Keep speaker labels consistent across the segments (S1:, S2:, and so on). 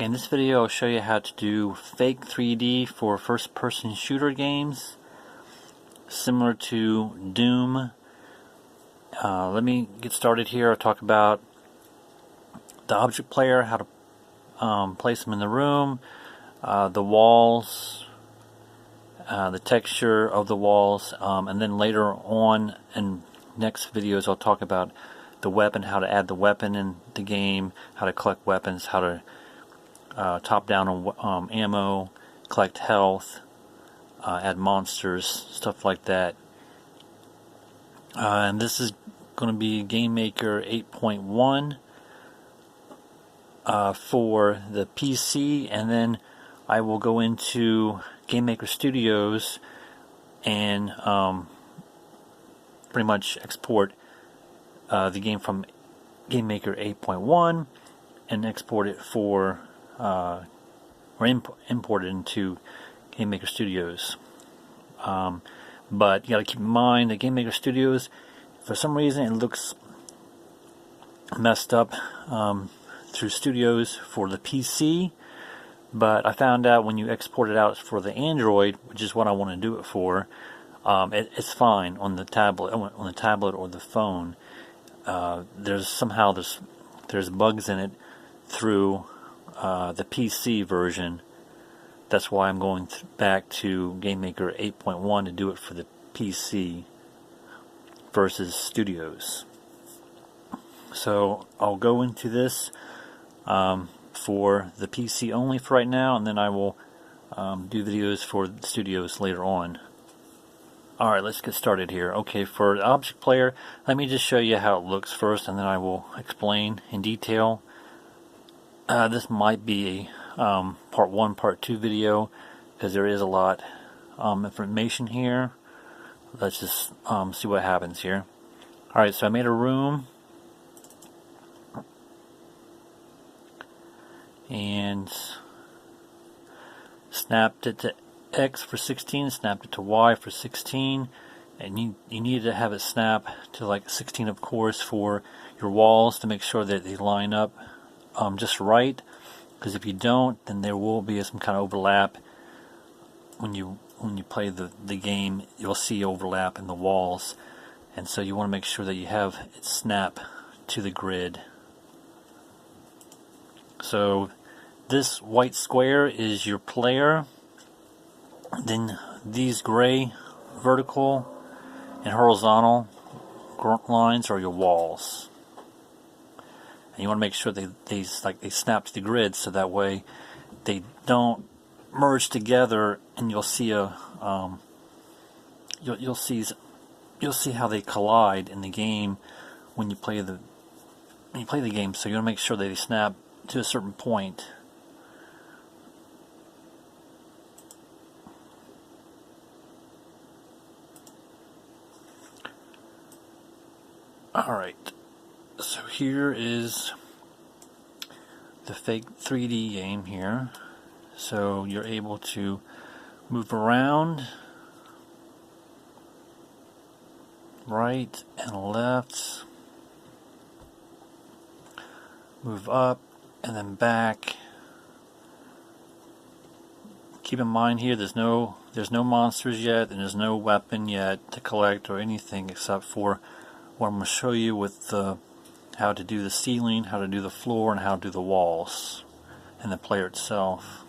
S1: Okay, in this video I'll show you how to do fake 3D for first-person shooter games similar to Doom. Let me get started here. I'll talk about the object player, how to place them in the room, the walls, the texture of the walls, and then later on in next videos I'll talk about the weapon, how to add the weapon in the game, how to collect weapons, how to top down on ammo, collect health, add monsters, stuff like that. And this is going to be Game Maker 8.1 for the PC, and then I will go into Game Maker Studios and pretty much export the game from Game Maker 8.1 and export it for or import it into Game Maker Studios. But you got to keep in mind that Game Maker Studios, for some reason, it looks messed up through Studios for the PC. But I found out when you export it out for the Android, which is what I want to do it for, it's fine on the tablet, or the phone. There's bugs in it through the PC version. That's why I'm going back to Game Maker 8.1 to do it for the PC versus Studios. So I'll go into this for the PC only for right now, and then I will do videos for the Studios later on. Alright, let's get started here. Okay, for the object player, let me just show you how it looks first, and then I will explain in detail. This might be a part 1, part 2 video, because there is a lot of information here. Let's just see what happens here. Alright, so I made a room, and snapped it to X for 16, snapped it to Y for 16, and you need to have it snap to like 16, of course, for your walls to make sure that they line up just right, because if you don't, then there will be some kind of overlap. When you play the game, you'll see overlap in the walls, and so you want to make sure that you have it snap to the grid. So this white square is your player, then these gray vertical and horizontal lines are your walls. And you want to make sure they snap to the grid, so that way they don't merge together, and you'll see you'll see how they collide in the game when you play the game. So you want to make sure that they snap to a certain point. Alright, so here is the fake 3D game here. So you're able to move around right and left, move up and then back. Keep in mind here there's no monsters yet, and there's no weapon yet to collect or anything, except for what I'm going to show you with how to do the ceiling, how to do the floor, and how to do the walls and the player itself,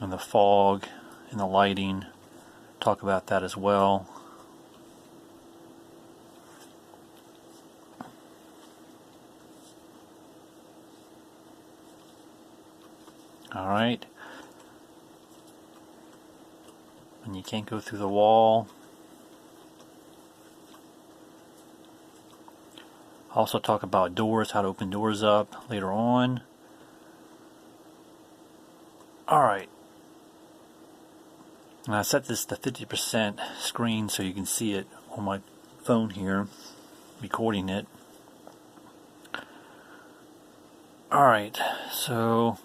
S1: and the fog and the lighting. Talk about that as well. Alright, and you can't go through the wall. Also talk about doors, how to open doors up later on. Alright, and I set this to 50% screen so you can see it on my phone here, recording it. Alright, so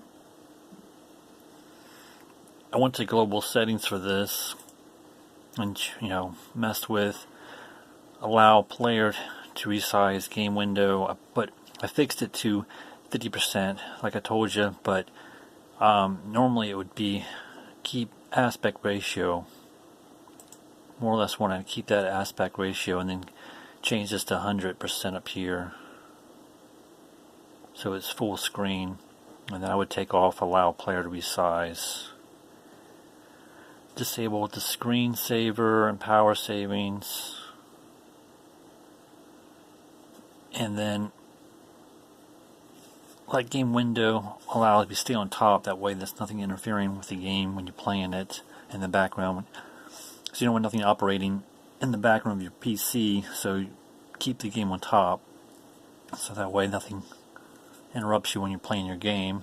S1: I went to global settings for this, and messed with allow player to resize game window, but I fixed it to 50%, like I told you, but normally it would be keep aspect ratio. More or less want to keep that aspect ratio and then change this to 100% up here. So it's full screen. And then I would take off allow player to resize. Disable the screensaver and power savings. And then let game window allow it to stay on top. That way there's nothing interfering with the game when you're playing it in the background. So you don't want nothing operating in the background of your PC. So keep the game on top. So that way nothing interrupts you when you're playing your game.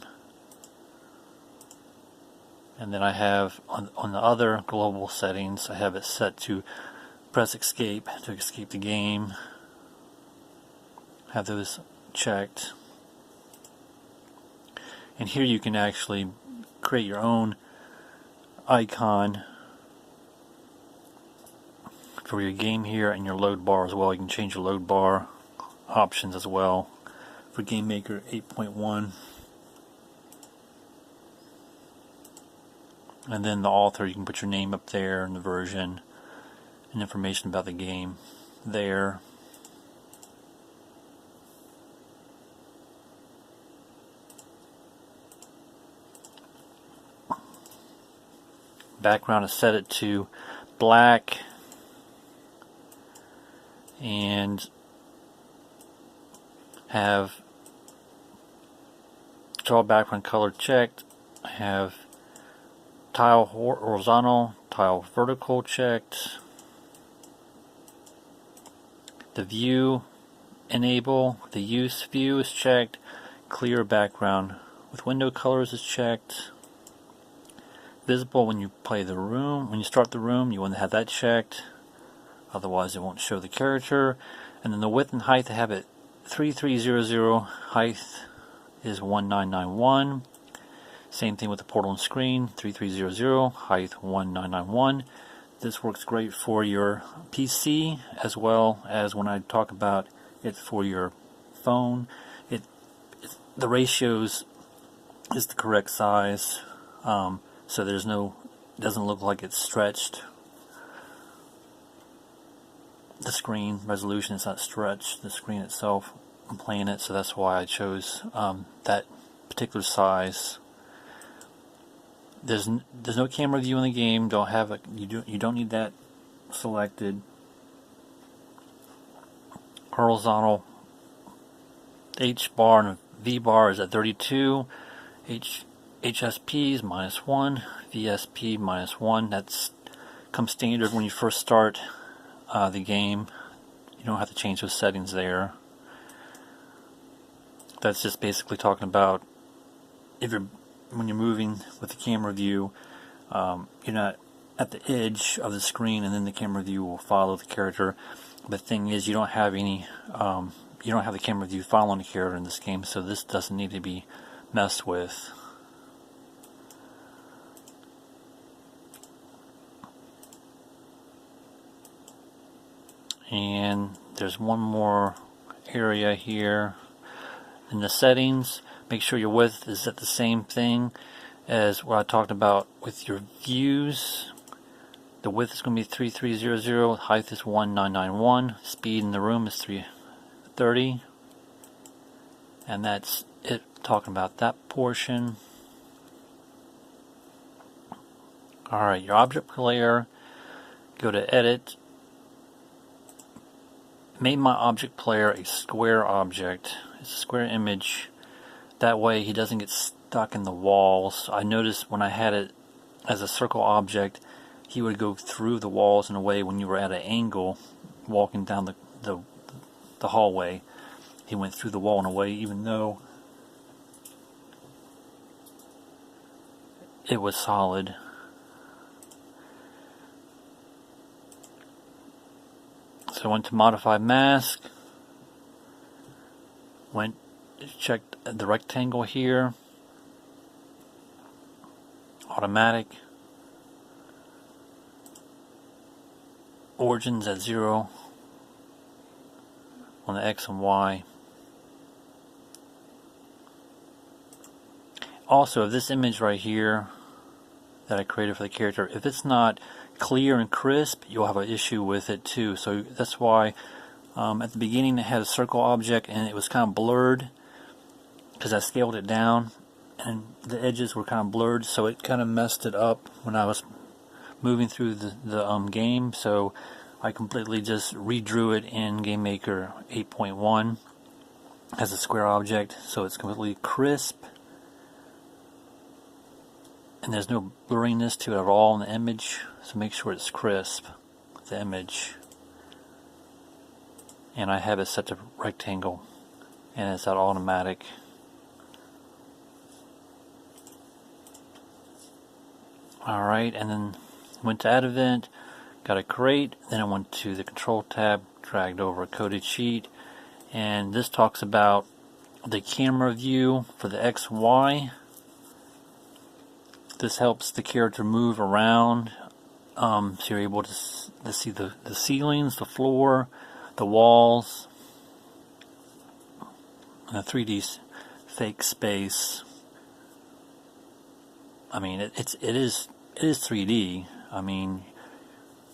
S1: And then I have on the other global settings, I have it set to press escape to escape the game. Have those checked. And here you can actually create your own icon for your game here and your load bar as well. You can change your load bar options as well for GameMaker 8.1. And then the author, you can put your name up there and the version and information about the game there. Background is set it to black, and have draw background color checked. I have tile horizontal, tile vertical checked. The view enable, the use view is checked. Clear background with window colors is checked. Visible when you play the room, when you start the room, you want to have that checked. Otherwise it won't show the character. And then the width and height, I have it 3300, height is 1991. Same thing with the portal and screen, 3300, height 1991. This works great for your PC as well as when I talk about it for your phone. The ratios is the correct size, so there's no, doesn't look like it's stretched. The screen resolution is not stretched. The screen itself, I'm playing it, so that's why I chose that particular size. There's no camera view in the game. Don't have it. You don't need that selected. Horizontal H bar and V bar is at 32. HSP is -1. VSP -1. That's comes standard when you first start the game. You don't have to change those settings there. That's just basically talking about when you're moving with the camera view, you're not at the edge of the screen, and then the camera view will follow the character. The thing is, you don't have any, you don't have the camera view following the character in this game, so this doesn't need to be messed with. And there's one more area here in the settings. Make sure your width is at the same thing as what I talked about with your views. The width is going to be 3300, height is 1991, speed in the room is 330, and that's it, talking about that portion. Alright, your object layer, go to edit, make my object player a square object. It's a square image. That way he doesn't get stuck in the walls. I noticed when I had it as a circle object, he would go through the walls in a way when you were at an angle walking down the hallway. He went through the wall in a way even though it was solid. So I went to modify mask, checked the rectangle here, automatic, origins at 0 on the X and Y, also, if this image right here that I created for the character, if it's not clear and crisp, you'll have an issue with it too. So that's why at the beginning it had a circle object and it was kind of blurred because I scaled it down and the edges were kind of blurred, so it kind of messed it up when I was moving through the game. So I completely just redrew it in GameMaker 8.1 as a square object, so it's completely crisp and there's no blurriness to it at all in the image. So make sure it's crisp, the image. And I have it set to rectangle and it's at automatic. Alright, and then went to add event, got a crate, then I went to the control tab, dragged over a coded sheet, and this talks about the camera view for the X, Y. This helps the character move around, so you're able to see the ceilings, the floor, the walls, and a 3D fake space. I mean, it is 3D. I mean,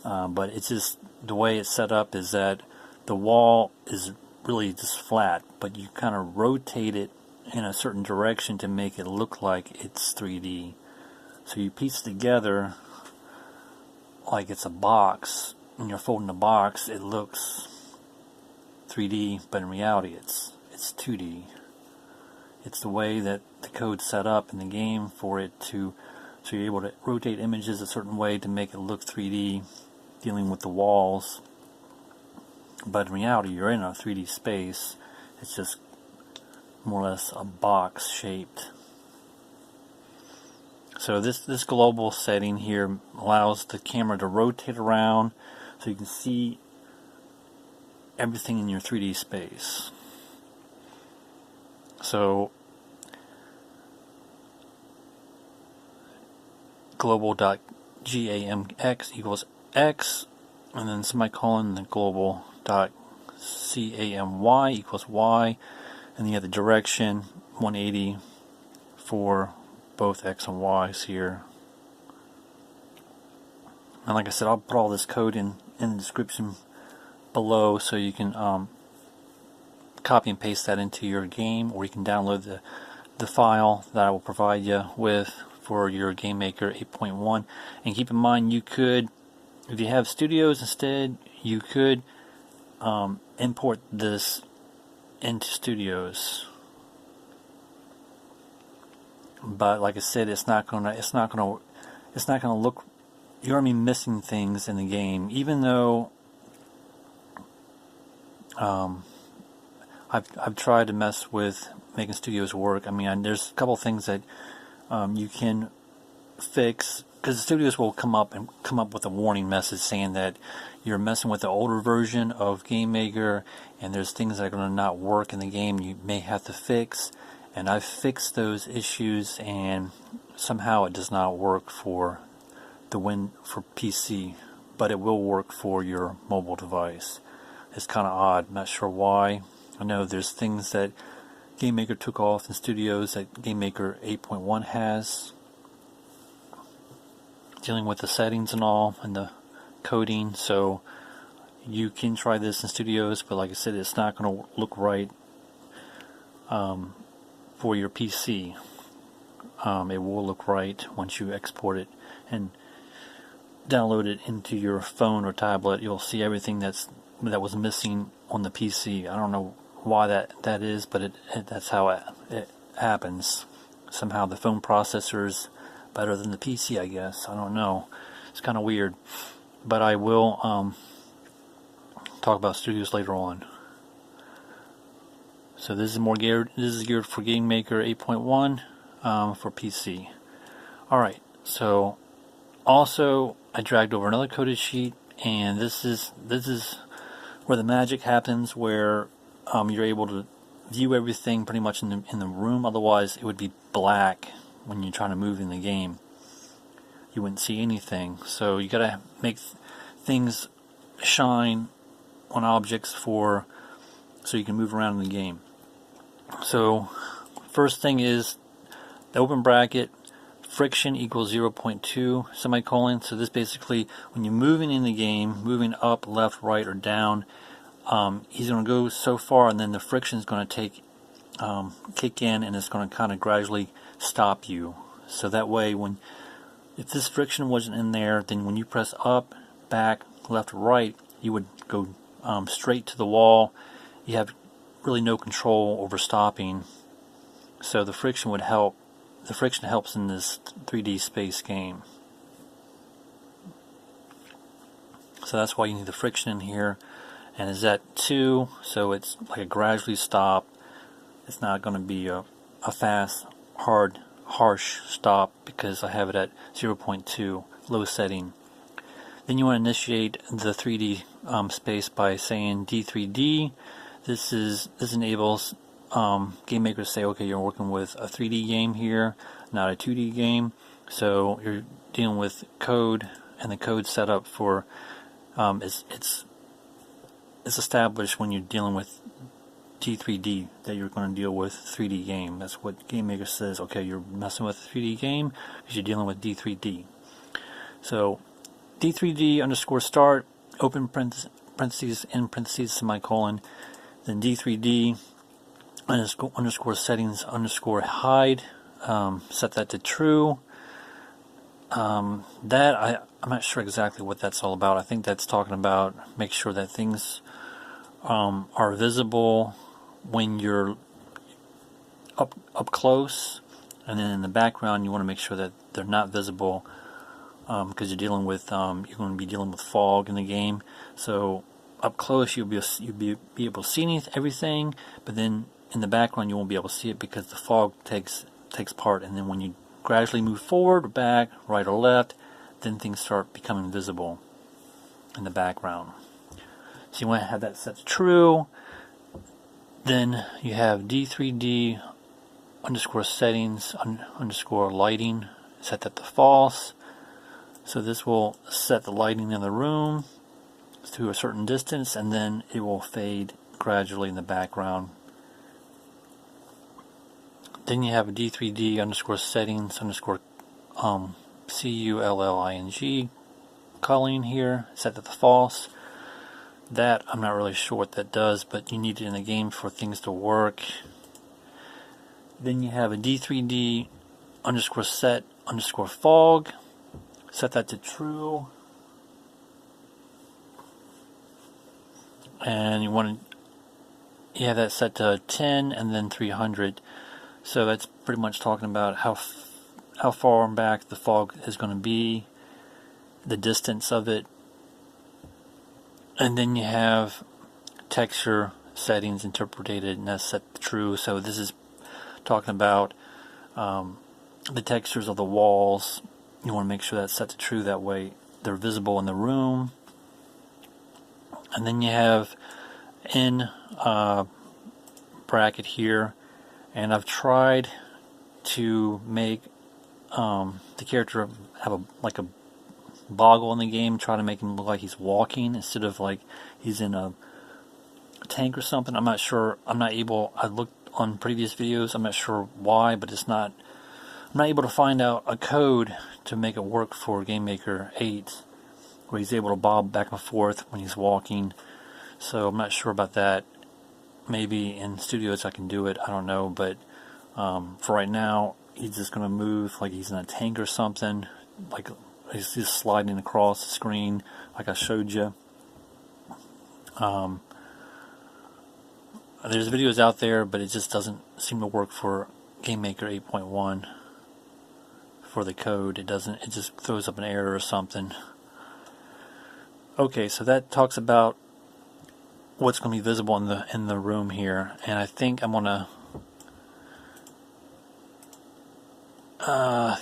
S1: but it's just the way it's set up is that the wall is really just flat, but you kind of rotate it in a certain direction to make it look like it's 3D. So you piece together like it's a box. When you're folding a box, it looks 3D, but in reality it's 2D. It's the way that the code's set up in the game for it to, so you're able to rotate images a certain way to make it look 3D, dealing with the walls. But in reality, you're in a 3D space. It's just more or less a box shaped. So this global setting here allows the camera to rotate around so you can see everything in your 3D space. So global.gamx equals X, and then semicolon, the global.camy equals Y, and you have the direction 180 for both X and Y's here. And like I said, I'll put all this code in the description below so you can copy and paste that into your game, or you can download the file that I will provide you with for your GameMaker 8.1. And keep in mind, you could, if you have Studios instead, you could import this into Studios. But like I said, it's not gonna look. You're gonna be missing things in the game, even though I've tried to mess with making Studios work. I mean, there's a couple things that you can fix, because the Studios will come up with a warning message saying that you're messing with the older version of GameMaker, and there's things that are going to not work in the game you may have to fix. And I've fixed those issues, and somehow it does not work for for PC, but it will work for your mobile device. It's kind of odd. I'm not sure why. I know there's things that GameMaker took off in Studios that GameMaker 8.1 has, dealing with the settings and all, and the coding. So you can try this in Studios, but like I said, it's not going to look right for your PC. It will look right once you export it and download it into your phone or tablet. You'll see everything that was missing on the PC. I don't know why that is, but that's how it happens. Somehow the phone processor's better than the PC, I guess. I don't know. It's kind of weird. But I will talk about Studios later on. So this is geared for GameMaker 8.1 for PC. Alright, so also I dragged over another coded sheet, and this is where the magic happens, where you're able to view everything pretty much in the room. Otherwise it would be black when you're trying to move in the game. You wouldn't see anything. So you gotta make things shine on objects so you can move around in the game. So first thing is the open bracket, friction equals 0.2 semicolon. So this basically, when you're moving in the game, moving up, left, right, or down, he's going to go so far, and then the friction is going to kick in, and it's going to kind of gradually stop you. So that way, if this friction wasn't in there, then when you press up, back, left, or right, you would go straight to the wall. You have really no control over stopping. So the friction would help. The friction helps in this 3D space game. So that's why you need the friction in here. And it's at 2, so it's like a gradually stop. It's not going to be a fast, hard, harsh stop because I have it at 0.2, low setting. Then you want to initiate the 3D space by saying D3D. This enables game makers to say, okay, you're working with a 3D game here, not a 2D game. So you're dealing with code, and the code set up for it's established when you're dealing with D3D that you're going to deal with 3D game. That's what game maker says. Okay, you're messing with a 3D game because you're dealing with D3D. So D3D underscore start, open parentheses, in parentheses, semicolon, then D3D underscore settings underscore hide, set that to true. I'm not sure exactly what that's all about. I think that's talking about make sure that things are visible when you're up close, and then in the background you want to make sure that they're not visible because you're dealing with you're going to be dealing with fog in the game. So up close you'll be able to see everything, but then in the background you won't be able to see it because the fog takes part. And then when you gradually move forward or back, right or left, then things start becoming visible in the background. So you want to have that set to true. Then you have D3D underscore settings underscore lighting, set that to false. So this will set the lighting in the room to a certain distance, and then it will fade gradually in the background. Then you have a D3D underscore settings underscore CULLING culling here, set that to false. That, I'm not really sure what that does, but you need it in the game for things to work. Then you have a D3D underscore set underscore fog, set that to true. And you have that set to 10 and then 300. So that's pretty much talking about how far back the fog is going to be, the distance of it. And then you have texture settings interpreted, and that's set to true. So this is talking about the textures of the walls. You want to make sure that's set to true, that way they're visible in the room. And then you have in bracket here, and I've tried to make the character have a boggle in the game, try to make him look like he's walking instead of like he's in a tank or something. I'm not sure. I looked on previous videos. I'm not sure why, but I'm not able to find out a code to make it work for Game Maker 8 where he's able to bob back and forth when he's walking. So I'm not sure about that. Maybe in Studios I can do it. I don't know, but for right now he's just going to move like he's in a tank or something, like he's just sliding across the screen like I showed you. There's videos out there, but it just doesn't seem to work for Game Maker 8.1 for the code. It just throws up an error or something. Okay, so that talks about what's going to be visible in the room here, and I think I'm gonna I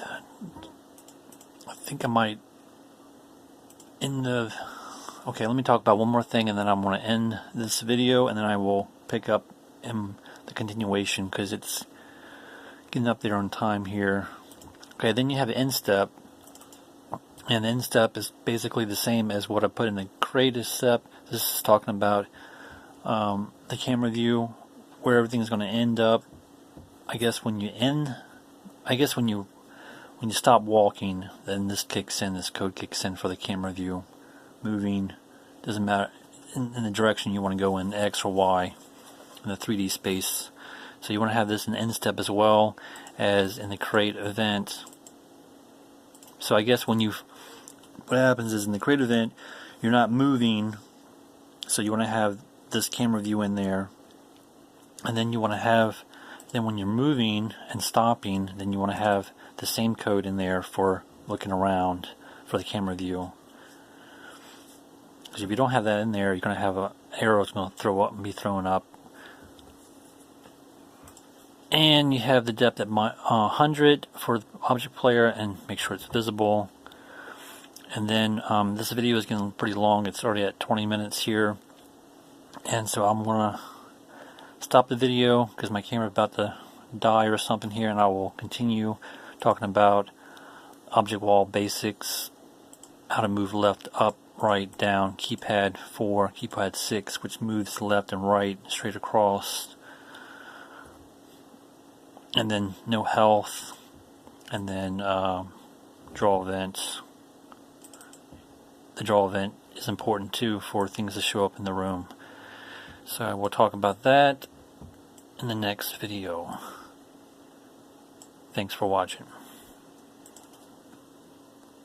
S1: think I might end the. Okay, let me talk about one more thing, and then I'm going to end this video, and then I will pick up in the continuation because it's getting up there on time here. Okay, then you have an end step, and the end step is basically the same as what I put in the creative step. This is talking about the camera view, where everything's going to end up. I guess when you end I guess when you stop walking, then this code kicks in for the camera view. Moving, doesn't matter in the direction you want to go in, X or Y, in the 3D space. So you want to have this in end step as well as in the create event. So I guess what happens is in the create event, you're not moving, so you want to have this camera view in there, and then you want to have, then when you're moving and stopping, then you want to have the same code in there for looking around for the camera view. Because if you don't have that in there, you're going to have an arrow that's going to be thrown up. And you have the depth at 100 for the object player, and make sure it's visible. And then this video is getting pretty long. It's already at 20 minutes here. And so I'm going to stop the video because my camera's about to die or something here, and I will continue talking about object wall basics, how to move left, up, right, down, keypad 4, keypad 6, which moves left and right straight across, and then no health, and then draw events. The draw event is important too for things to show up in the room. So we'll talk about that in the next video. Thanks for watching.